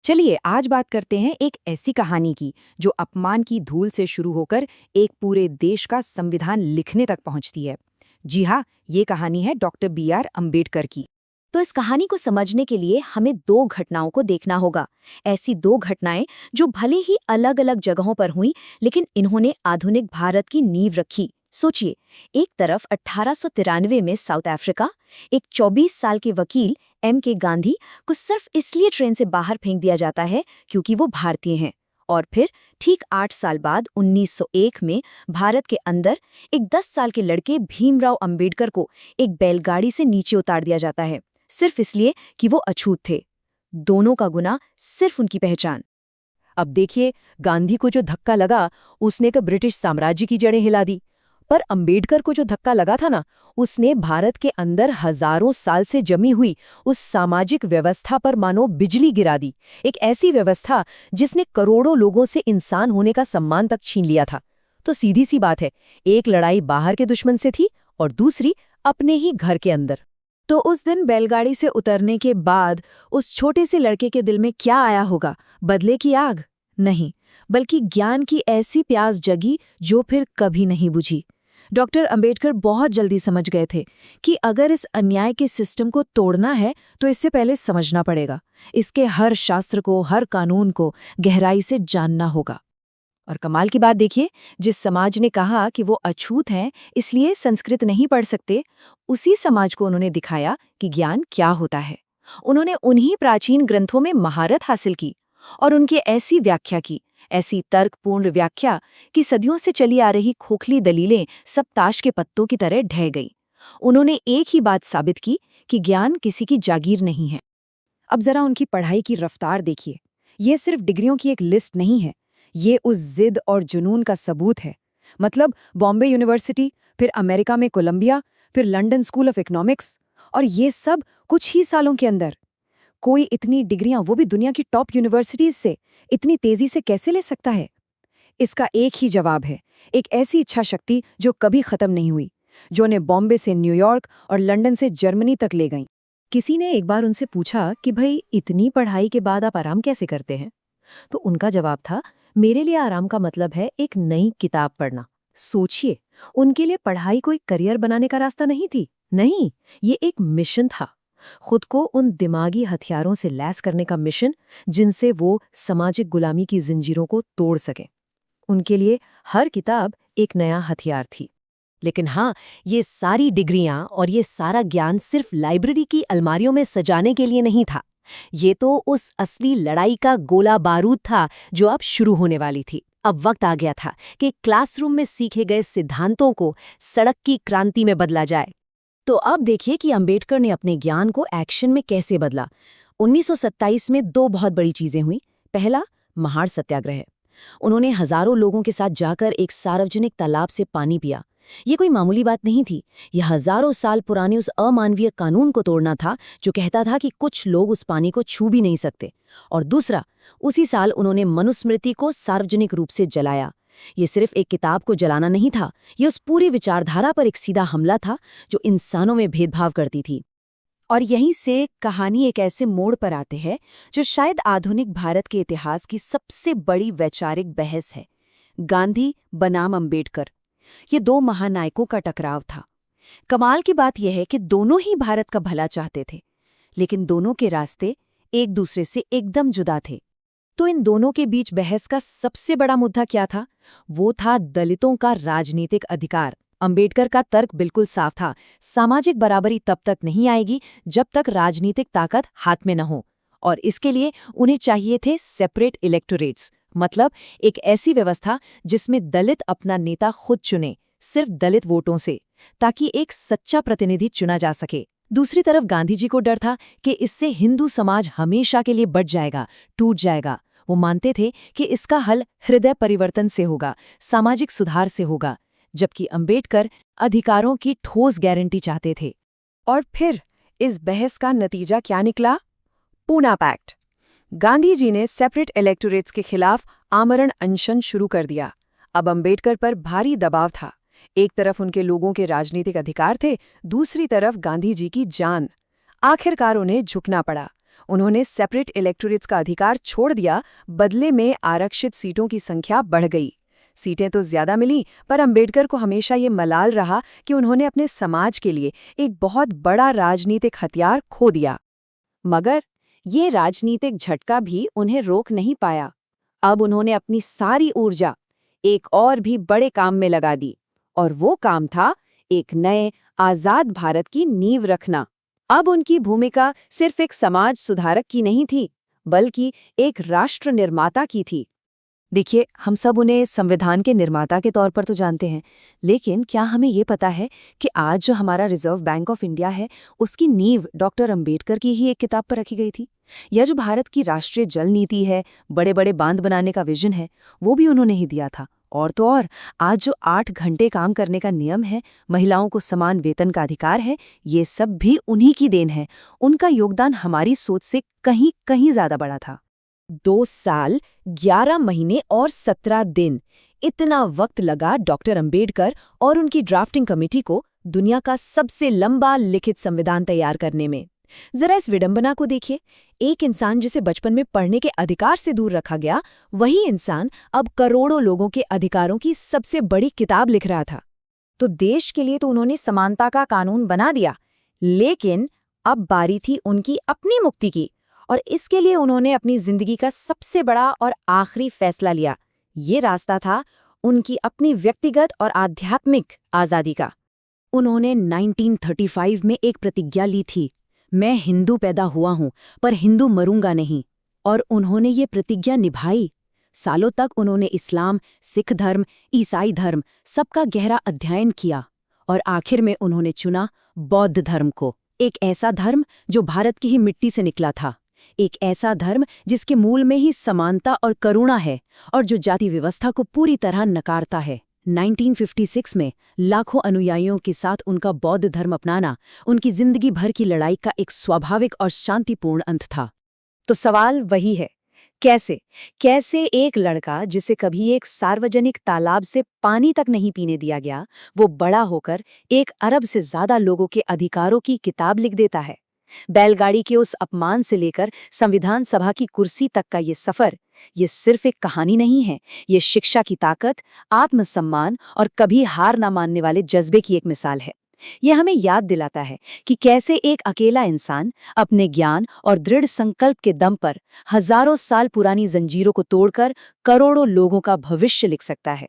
चलिए आज बात करते हैं एक ऐसी कहानी की जो अपमान की धूल से शुरू होकर एक पूरे देश का संविधान लिखने तक पहुंचती है। जी हाँ, ये कहानी है डॉक्टर बी आर अम्बेडकर की। तो इस कहानी को समझने के लिए हमें दो घटनाओं को देखना होगा। ऐसी दो घटनाएं जो भले ही अलग अलग जगहों पर हुई, लेकिन इन्होंने आधुनिक भारत की नींव रखी। सोचिए, एक तरफ 1893 में साउथ अफ्रीका, एक 24 साल के वकील M.K. गांधी को सिर्फ इसलिए ट्रेन से बाहर फेंक दिया जाता है क्योंकि वो भारतीय हैं। और फिर ठीक 8 साल बाद 1901 में भारत के अंदर एक 10 साल के लड़के भीमराव अंबेडकर को एक बैलगाड़ी से नीचे उतार दिया जाता है, सिर्फ इसलिए कि वो अछूत थे। दोनों का गुनाह सिर्फ उनकी पहचान। अब देखिए, गांधी को जो धक्का लगा उसने तो ब्रिटिश साम्राज्य की जड़ें हिला दी। पर अंबेडकर को जो धक्का लगा था ना, उसने भारत के अंदर हजारों साल से जमी हुई उस सामाजिक व्यवस्था पर मानो बिजली गिरा दी। एक ऐसी व्यवस्था जिसने करोड़ों लोगों से इंसान होने का सम्मान तक छीन लिया था। तो सीधी सी बात है, एक लड़ाई बाहर के दुश्मन से थी और दूसरी अपने ही घर के अंदर। तो उस दिन बैलगाड़ी से उतरने के बाद उस छोटे से लड़के के दिल में क्या आया होगा? बदले की आग? नहीं, बल्कि ज्ञान की ऐसी प्यास जगी जो फिर कभी नहीं बुझी। डॉक्टर अंबेडकर बहुत जल्दी समझ गए थे कि अगर इस अन्याय के सिस्टम को तोड़ना है तो इससे पहले समझना पड़ेगा। इसके हर शास्त्र को, हर कानून को गहराई से जानना होगा। और कमाल की बात देखिए, जिस समाज ने कहा कि वो अछूत हैं इसलिए संस्कृत नहीं पढ़ सकते, उसी समाज को उन्होंने दिखाया कि ज्ञान क्या होता है। उन्होंने उन्हीं प्राचीन ग्रंथों में महारत हासिल की और उनकी ऐसी व्याख्या की, ऐसी तर्कपूर्ण व्याख्या कि सदियों से चली आ रही खोखली दलीलें सब ताश के पत्तों की तरह ढह गई। उन्होंने एक ही बात साबित की कि ज्ञान किसी की जागीर नहीं है। अब जरा उनकी पढ़ाई की रफ्तार देखिए। ये सिर्फ डिग्रियों की एक लिस्ट नहीं है, ये उस जिद और जुनून का सबूत है। मतलब बॉम्बे यूनिवर्सिटी, फिर अमेरिका में कोलंबिया, फिर लंदन स्कूल ऑफ इकोनॉमिक्स, और ये सब कुछ ही सालों के अंदर। कोई इतनी डिग्रियां, वो भी दुनिया की टॉप यूनिवर्सिटीज से, इतनी तेजी से कैसे ले सकता है? इसका एक ही जवाब है, एक ऐसी इच्छा शक्ति जो कभी खत्म नहीं हुई, जो उन्हें बॉम्बे से न्यूयॉर्क और लंदन से जर्मनी तक ले गई। किसी ने एक बार उनसे पूछा कि भाई इतनी पढ़ाई के बाद आप आराम कैसे करते हैं? तो उनका जवाब था, मेरे लिए आराम का मतलब है एक नई किताब पढ़ना। सोचिए, उनके लिए पढ़ाई कोई करियर बनाने का रास्ता नहीं थी। नहीं, ये एक मिशन था। खुद को उन दिमागी हथियारों से लैस करने का मिशन जिनसे वो सामाजिक गुलामी की जिंजीरों को तोड़ सके। उनके लिए हर किताब एक नया हथियार थी। लेकिन हाँ, ये सारी डिग्रियां और ये सारा ज्ञान सिर्फ लाइब्रेरी की अलमारियों में सजाने के लिए नहीं था। ये तो उस असली लड़ाई का गोला बारूद था जो अब शुरू होने वाली थी। अब वक्त आ गया था कि क्लासरूम में सीखे गए सिद्धांतों को सड़क की क्रांति में बदला जाए। तो अब देखिए कि अंबेडकर ने अपने ज्ञान को एक्शन में कैसे बदला। 1927 में दो बहुत बड़ी चीजें हुई। पहला, महार सत्याग्रह। उन्होंने हजारों लोगों के साथ जाकर एक सार्वजनिक तालाब से पानी पिया। ये कोई मामूली बात नहीं थी। यह हजारों साल पुराने उस अमानवीय कानून को तोड़ना था जो कहता था कि कुछ लोग उस पानी को छू भी नहीं सकते। और दूसरा, उसी साल उन्होंने मनुस्मृति को सार्वजनिक रूप से जलाया। ये सिर्फ एक किताब को जलाना नहीं था, ये उस पूरी विचारधारा पर एक सीधा हमला था जो इंसानों में भेदभाव करती थी। और यहीं से कहानी एक ऐसे मोड़ पर आते हैं जो शायद आधुनिक भारत के इतिहास की सबसे बड़ी वैचारिक बहस है। गांधी बनाम अंबेडकर, ये दो महानायकों का टकराव था। कमाल की बात यह है कि दोनों ही भारत का भला चाहते थे, लेकिन दोनों के रास्ते एक दूसरे से एकदम जुदा थे। तो इन दोनों के बीच बहस का सबसे बड़ा मुद्दा क्या था? वो था दलितों का राजनीतिक अधिकार। अंबेडकर का तर्क बिल्कुल साफ था, सामाजिक बराबरी तब तक नहीं आएगी जब तक राजनीतिक ताकत हाथ में न हो। और इसके लिए उन्हें चाहिए थे सेपरेट इलेक्टोरेट्स, मतलब एक ऐसी व्यवस्था जिसमें दलित अपना नेता खुद चुने, सिर्फ दलित वोटों से, ताकि एक सच्चा प्रतिनिधि चुना जा सके। दूसरी तरफ गांधी जी को डर था कि इससे हिंदू समाज हमेशा के लिए बट जाएगा, टूट जाएगा। वो मानते थे कि इसका हल हृदय परिवर्तन से होगा, सामाजिक सुधार से होगा, जबकि अंबेडकर अधिकारों की ठोस गारंटी चाहते थे। और फिर इस बहस का नतीजा क्या निकला? पूना पैक्ट। गांधी जी ने सेपरेट इलेक्टोरेट्स के खिलाफ आमरण अनशन शुरू कर दिया। अब अंबेडकर पर भारी दबाव था। एक तरफ उनके लोगों के राजनीतिक अधिकार थे, दूसरी तरफ गांधी जी की जान। आखिरकार उन्हें झुकना पड़ा। उन्होंने सेपरेट इलेक्टोरेट्स का अधिकार छोड़ दिया, बदले में आरक्षित सीटों की संख्या बढ़ गई। सीटें तो ज्यादा मिली, पर अंबेडकर को हमेशा ये मलाल रहा कि उन्होंने अपने समाज के लिए एक बहुत बड़ा राजनीतिक हथियार खो दिया। मगर ये राजनीतिक झटका भी उन्हें रोक नहीं पाया। अब उन्होंने अपनी सारी ऊर्जा एक और भी बड़े काम में लगा दी, और वो काम था एक नए आजाद भारत की नींव रखना। अब उनकी भूमिका सिर्फ एक समाज सुधारक की नहीं थी, बल्कि एक राष्ट्र निर्माता की थी। देखिए, हम सब उन्हें संविधान के निर्माता के तौर पर तो जानते हैं, लेकिन क्या हमें ये पता है कि आज जो हमारा रिजर्व बैंक ऑफ इंडिया है, उसकी नींव डॉक्टर अंबेडकर की ही एक किताब पर रखी गई थी? या जो भारत की राष्ट्रीय जल नीति है, बड़े बड़े बांध बनाने का विजन है, वो भी उन्होंने ही दिया था। और तो और, आज जो 8 घंटे काम करने का नियम है, महिलाओं को समान वेतन का अधिकार है, ये सब भी उन्हीं की देन है। उनका योगदान हमारी सोच से कहीं कहीं ज्यादा बड़ा था। 2 साल, 11 महीने और 17 दिन, इतना वक्त लगा डॉक्टर अंबेडकर और उनकी ड्राफ्टिंग कमेटी को दुनिया का सबसे लंबा लिखित संविधान तैयार करने में। जरा इस विडंबना को देखिए। एक इंसान जिसे बचपन में पढ़ने के अधिकार से दूर रखा गया, वही इंसान अब करोड़ों लोगों के अधिकारों की सबसे बड़ी किताब लिख रहा था। तो देश के लिए तो उन्होंने समानता का कानून बना दिया, लेकिन अब बारी थी उनकी अपनी मुक्ति की, और इसके लिए उन्होंने अपनी जिंदगी का सबसे बड़ा और आखिरी फैसला लिया। ये रास्ता था उनकी अपनी व्यक्तिगत और आध्यात्मिक आज़ादी का। उन्होंने 1935 में एक प्रतिज्ञा ली थी, मैं हिंदू पैदा हुआ हूं, पर हिंदू मरूंगा नहीं। और उन्होंने ये प्रतिज्ञा निभाई। सालों तक उन्होंने इस्लाम, सिख धर्म, ईसाई धर्म सबका गहरा अध्ययन किया, और आखिर में उन्होंने चुना बौद्ध धर्म को। एक ऐसा धर्म जो भारत की ही मिट्टी से निकला था, एक ऐसा धर्म जिसके मूल में ही समानता और करुणा है, और जो जाति व्यवस्था को पूरी तरह नकारता है। 1956 में लाखों अनुयायियों के साथ उनका बौद्ध धर्म अपनाना उनकी जिंदगी भर की लड़ाई का एक स्वाभाविक और शांतिपूर्ण अंत था। तो सवाल वही है, कैसे एक लड़का जिसे कभी एक सार्वजनिक तालाब से पानी तक नहीं पीने दिया गया, वो बड़ा होकर 1 अरब से ज्यादा लोगों के अधिकारों की किताब लिख देता है? बैलगाड़ी के उस अपमान से लेकर संविधान सभा की कुर्सी तक का ये सफर, ये सिर्फ एक कहानी नहीं है, ये शिक्षा की ताकत, आत्मसम्मान और कभी हार ना मानने वाले जज्बे की एक मिसाल है। ये हमें याद दिलाता है कि कैसे एक अकेला इंसान अपने ज्ञान और दृढ़ संकल्प के दम पर हजारों साल पुरानी जंजीरों को तोड़कर करोड़ों लोगों का भविष्य लिख सकता है।